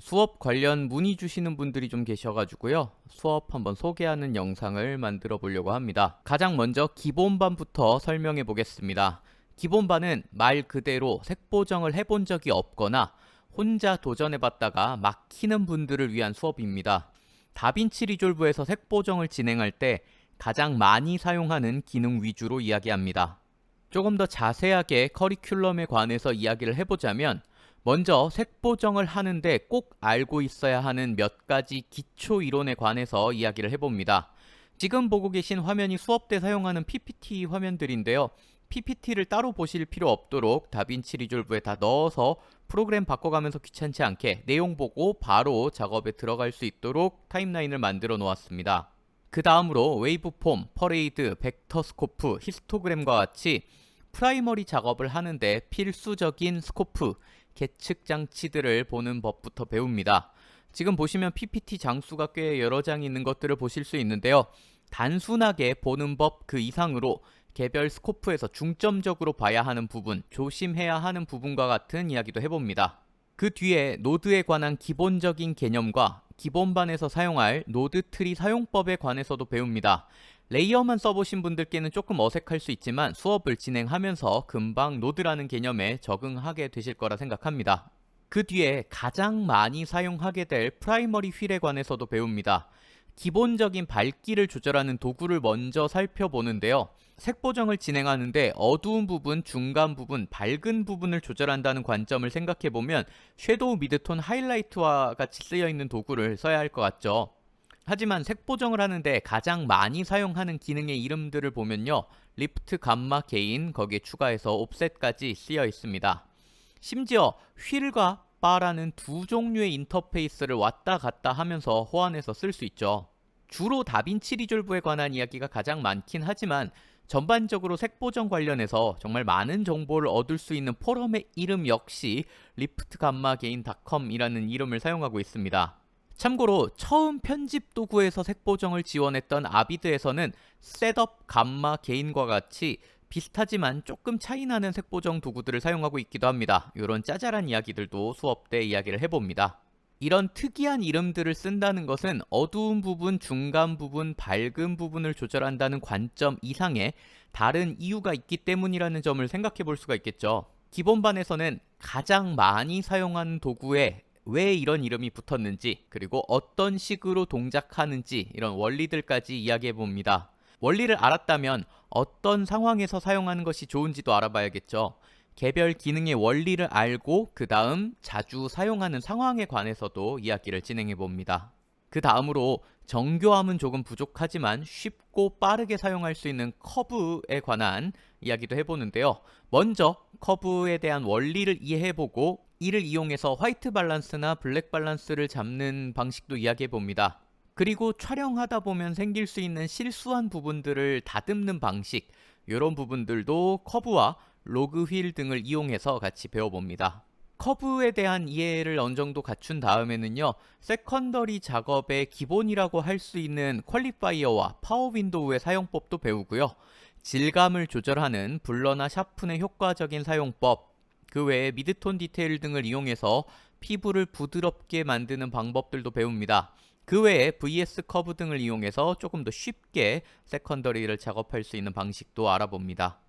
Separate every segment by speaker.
Speaker 1: 수업 관련 문의 주시는 분들이 좀 계셔가지고요. 수업 한번 소개하는 영상을 만들어 보려고 합니다. 가장 먼저 기본반부터 설명해 보겠습니다. 기본반은 말 그대로 색보정을 해본 적이 없거나 혼자 도전해 봤다가 막히는 분들을 위한 수업입니다. 다빈치 리졸브에서 색보정을 진행할 때 가장 많이 사용하는 기능 위주로 이야기합니다. 조금 더 자세하게 커리큘럼에 관해서 이야기를 해보자면, 먼저 색보정을 하는데 꼭 알고 있어야 하는 몇 가지 기초 이론에 관해서 이야기를 해봅니다. 지금 보고 계신 화면이 수업 때 사용하는 PPT 화면들인데요. PPT를 따로 보실 필요 없도록 다빈치 리졸브에 다 넣어서 프로그램 바꿔가면서 귀찮지 않게 내용 보고 바로 작업에 들어갈 수 있도록 타임라인을 만들어 놓았습니다. 그 다음으로 웨이브폼, 퍼레이드, 벡터 스코프, 히스토그램과 같이 프라이머리 작업을 하는데 필수적인 스코프, 계측 장치들을 보는 법부터 배웁니다. 지금 보시면 PPT 장수가 꽤 여러 장 있는 것들을 보실 수 있는데요. 단순하게 보는 법 그 이상으로 개별 스코프에서 중점적으로 봐야 하는 부분, 조심해야 하는 부분과 같은 이야기도 해봅니다. 그 뒤에 노드에 관한 기본적인 개념과 기본반에서 사용할 노드 트리 사용법에 관해서도 배웁니다. 레이어만 써보신 분들께는 조금 어색할 수 있지만 수업을 진행하면서 금방 노드라는 개념에 적응하게 되실 거라 생각합니다. 그 뒤에 가장 많이 사용하게 될 프라이머리 휠에 관해서도 배웁니다. 기본적인 밝기를 조절하는 도구를 먼저 살펴보는데요. 색보정을 진행하는데 어두운 부분, 중간 부분, 밝은 부분을 조절한다는 관점을 생각해보면 섀도우, 미드톤, 하이라이트와 같이 쓰여있는 도구를 써야 할 것 같죠. 하지만 색보정을 하는데 가장 많이 사용하는 기능의 이름들을 보면요. 리프트, 감마, 게인, 거기에 추가해서 옵셋까지 쓰여 있습니다. 심지어 휠과 바라는 두 종류의 인터페이스를 왔다 갔다 하면서 호환해서 쓸 수 있죠. 주로 다빈치 리졸브에 관한 이야기가 가장 많긴 하지만 전반적으로 색보정 관련해서 정말 많은 정보를 얻을 수 있는 포럼의 이름 역시 liftgammagain.com이라는 이름을 사용하고 있습니다. 참고로 처음 편집 도구에서 색보정을 지원했던 아비드에서는 셋업, 감마, 게인과 같이 비슷하지만 조금 차이나는 색보정 도구들을 사용하고 있기도 합니다. 이런 짜잘한 이야기들도 수업 때 이야기를 해봅니다. 이런 특이한 이름들을 쓴다는 것은 어두운 부분, 중간 부분, 밝은 부분을 조절한다는 관점 이상의 다른 이유가 있기 때문이라는 점을 생각해 볼 수가 있겠죠. 기본반에서는 가장 많이 사용하는 도구에 왜 이런 이름이 붙었는지, 그리고 어떤 식으로 동작하는지 이런 원리들까지 이야기해 봅니다. 원리를 알았다면 어떤 상황에서 사용하는 것이 좋은지도 알아봐야겠죠. 개별 기능의 원리를 알고 그 다음 자주 사용하는 상황에 관해서도 이야기를 진행해 봅니다. 그 다음으로 정교함은 조금 부족하지만 쉽고 빠르게 사용할 수 있는 커브에 관한 이야기도 해보는데요. 먼저 커브에 대한 원리를 이해해보고 이를 이용해서 화이트 밸런스나 블랙 밸런스를 잡는 방식도 이야기해 봅니다. 그리고 촬영하다 보면 생길 수 있는 실수한 부분들을 다듬는 방식, 이런 부분들도 커브와 로그 휠 등을 이용해서 같이 배워봅니다. 커브에 대한 이해를 어느 정도 갖춘 다음에는요, 세컨더리 작업의 기본이라고 할 수 있는 퀄리파이어와 파워 윈도우의 사용법도 배우고요. 질감을 조절하는 블러나 샤픈의 효과적인 사용법, 그 외에 미드톤 디테일 등을 이용해서 피부를 부드럽게 만드는 방법들도 배웁니다. 그 외에 VS 커브 등을 이용해서 조금 더 쉽게 세컨더리를 작업할 수 있는 방식도 알아봅니다.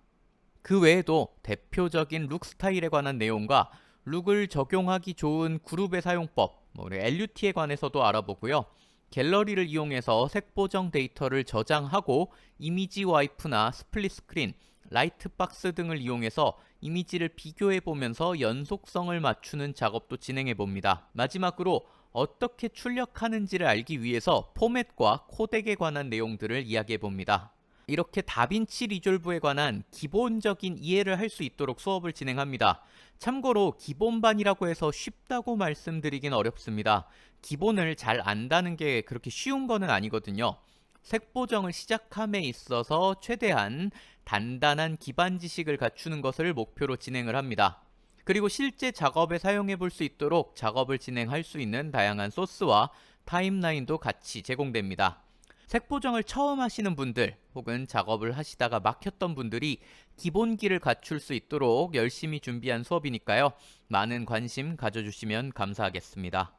Speaker 1: 그 외에도 대표적인 룩 스타일에 관한 내용과 룩을 적용하기 좋은 그룹의 사용법, LUT에 관해서도 알아보고요. 갤러리를 이용해서 색보정 데이터를 저장하고 이미지 와이프나 스플릿 스크린, 라이트박스 등을 이용해서 이미지를 비교해 보면서 연속성을 맞추는 작업도 진행해 봅니다. 마지막으로 어떻게 출력하는지를 알기 위해서 포맷과 코덱에 관한 내용들을 이야기해 봅니다. 이렇게 다빈치 리졸브에 관한 기본적인 이해를 할 수 있도록 수업을 진행합니다. 참고로 기본반이라고 해서 쉽다고 말씀드리긴 어렵습니다. 기본을 잘 안다는 게 그렇게 쉬운 거는 아니거든요. 색보정을 시작함에 있어서 최대한 단단한 기반 지식을 갖추는 것을 목표로 진행을 합니다. 그리고 실제 작업에 사용해 볼 수 있도록 작업을 진행할 수 있는 다양한 소스와 타임라인도 같이 제공됩니다. 색보정을 처음 하시는 분들 혹은 작업을 하시다가 막혔던 분들이 기본기를 갖출 수 있도록 열심히 준비한 수업이니까요. 많은 관심 가져주시면 감사하겠습니다.